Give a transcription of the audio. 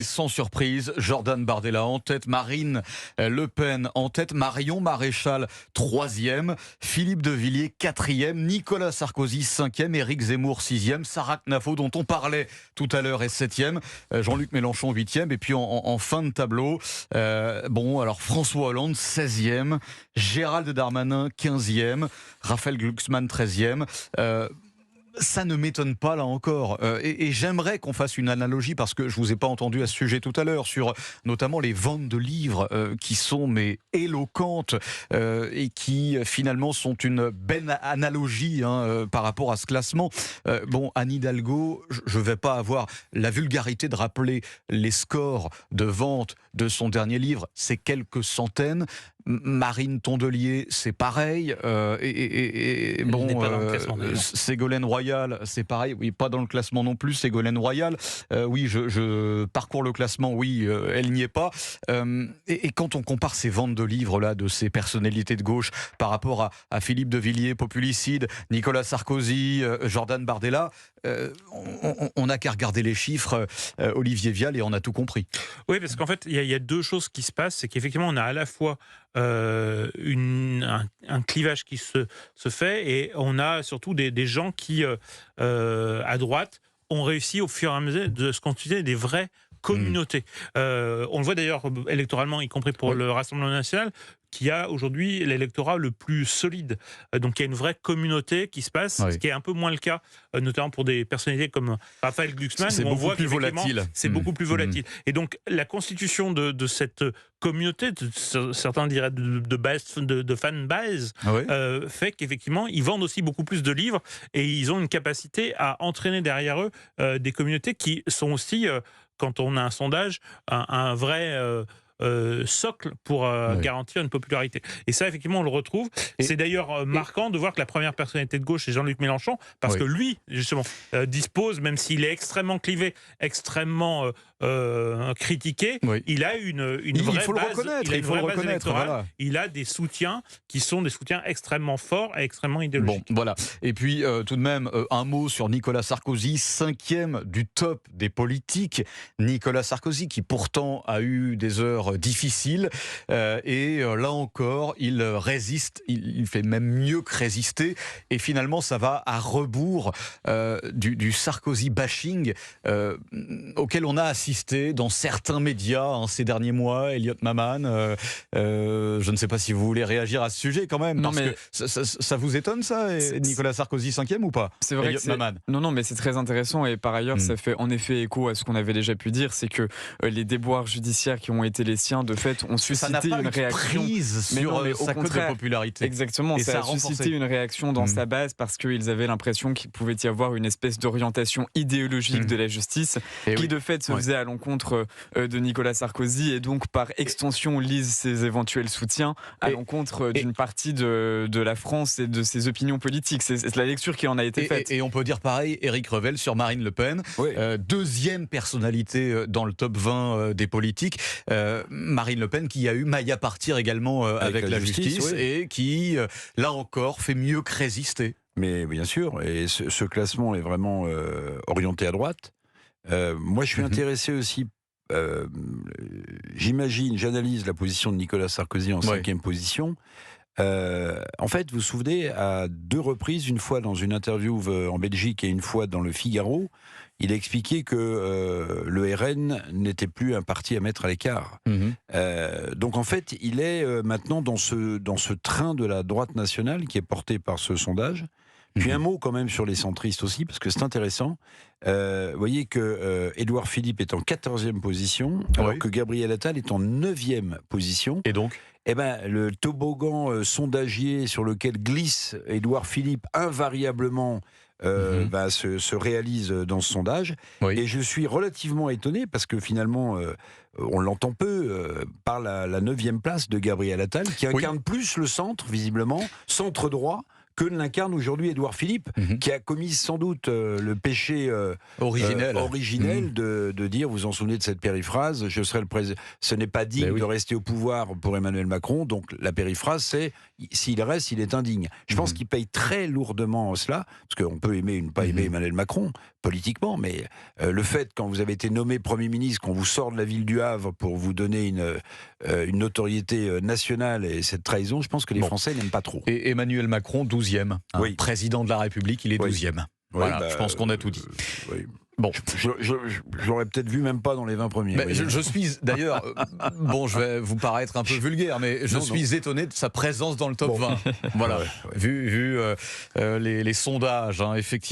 Sans surprise, Jordan Bardella en tête, Marine Le Pen en tête, Marion Maréchal troisième, Philippe de Villiers quatrième, Nicolas Sarkozy cinquième, Éric Zemmour sixième, Sarah Knafo dont on parlait tout à l'heure est septième, Jean-Luc Mélenchon huitième et puis en fin de tableau, alors François Hollande 16e, Gérald Darmanin 15e, Raphaël Glucksmann 13e. Ça ne m'étonne pas là encore et j'aimerais qu'on fasse une analogie parce que je vous ai pas entendu à ce sujet tout à l'heure sur notamment les ventes de livres qui sont mais éloquentes et qui finalement sont une belle analogie par rapport à ce classement. Anne Hidalgo, je vais pas avoir la vulgarité de rappeler les scores de vente de son dernier livre, c'est quelques centaines. Marine Tondelier, c'est pareil. Ségolène Royal, c'est pareil. Oui, pas dans le classement non plus. Ségolène Royal, je parcours le classement. Oui, elle n'y est pas. Et quand on compare ces ventes de livres là, de ces personnalités de gauche, par rapport à Philippe de Villiers, populicide, Nicolas Sarkozy, Jordan Bardella, on n'a qu'à regarder les chiffres. Olivier Vial et on a tout compris. Oui, parce qu'en fait, il y a deux choses qui se passent, c'est qu'effectivement, on a à la fois un clivage qui se fait et on a surtout des gens qui, à droite, ont réussi au fur et à mesure de se constituer des vraies communautés. On le voit d'ailleurs électoralement, y compris pour le Rassemblement national, qui a aujourd'hui l'électorat le plus solide. Donc il y a une vraie communauté qui se passe, ce qui est un peu moins le cas, notamment pour des personnalités comme Raphaël Glucksmann. C'est beaucoup plus volatile. C'est beaucoup plus volatile. Et donc la constitution de cette communauté, certains diraient de fan base, fait qu'effectivement ils vendent aussi beaucoup plus de livres et ils ont une capacité à entraîner derrière eux des communautés qui sont aussi, quand on a un sondage, un vrai socle pour garantir une popularité. Et ça, effectivement, on le retrouve. C'est d'ailleurs marquant de voir que la première personnalité de gauche, c'est Jean-Luc Mélenchon, parce que lui, justement, dispose, même s'il est extrêmement clivé, extrêmement critiqué, il a une vraie base. Il faut le reconnaître. Voilà. Il a des soutiens qui sont des soutiens extrêmement forts et extrêmement idéologiques. Bon, voilà. Et puis, tout de même, un mot sur Nicolas Sarkozy, 5e du top des politiques. Nicolas Sarkozy, qui pourtant a eu des heures difficile et là encore il résiste, il fait même mieux que résister et finalement ça va à rebours du Sarkozy bashing auquel on a assisté dans certains médias ces derniers mois. Elliot Maman, je ne sais pas si vous voulez réagir à ce sujet quand même, parce que ça vous étonne ça, Nicolas Sarkozy 5e ou pas? C'est vrai que non, mais c'est très intéressant et par ailleurs ça fait en effet écho à ce qu'on avait déjà pu dire, c'est que les déboires judiciaires qui ont été les siens de fait ont suscité une réaction sur sa cote de popularité. Exactement, et ça a suscité une réaction dans sa base parce qu'ils avaient l'impression qu'il pouvait y avoir une espèce d'orientation idéologique de la justice qui de fait se faisait à l'encontre de Nicolas Sarkozy et donc par extension lise ses éventuels soutiens à l'encontre d'une partie de la France et de ses opinions politiques. C'est la lecture qui en a été faite. Et on peut dire pareil, Éric Revel sur Marine Le Pen, deuxième personnalité dans le top 20 des politiques. Marine Le Pen qui a eu maille à partir également avec la justice et qui, là encore, fait mieux que résister. Mais bien sûr, et ce classement est vraiment orienté à droite. Moi, je suis intéressé aussi, j'analyse la position de Nicolas Sarkozy en 5e position. En fait, vous vous souvenez, à 2 reprises, une fois dans une interview en Belgique et une fois dans le Figaro, il a expliqué que le RN n'était plus un parti à mettre à l'écart. Donc en fait, il est maintenant dans ce train de la droite nationale qui est porté par ce sondage. Puis un mot quand même sur les centristes aussi, parce que c'est intéressant. Vous voyez que Édouard Philippe est en 14e position, alors que Gabriel Attal est en 9e position. Et donc le toboggan sondagier sur lequel glisse Édouard Philippe invariablement se réalise dans ce sondage. Et je suis relativement étonné parce que finalement, on l'entend peu, par la 9e place de Gabriel Attal, qui incarne plus le centre, visiblement, centre droit, que l'incarne aujourd'hui Édouard Philippe, qui a commis sans doute le péché originel de dire, vous en souvenez de cette périphrase, je serai le président. Ce n'est pas digne de rester au pouvoir pour Emmanuel Macron, donc la périphrase c'est s'il reste, il est indigne. Je pense qu'il paye très lourdement cela, parce qu'on peut aimer ou ne pas aimer Emmanuel Macron politiquement, mais le fait, quand vous avez été nommé Premier ministre, qu'on vous sort de la ville du Havre pour vous donner une notoriété nationale et cette trahison, je pense que les Français n'aiment pas trop. Et Emmanuel Macron, 12e, président de la République, il est 12e. Voilà, je pense qu'on a tout dit. Bon, j'aurais peut-être vu même pas dans les 20 premiers. Je suis d'ailleurs, bon, je vais vous paraître un peu vulgaire, mais je suis étonné de sa présence dans le top 20. Voilà, vu les sondages, effectivement.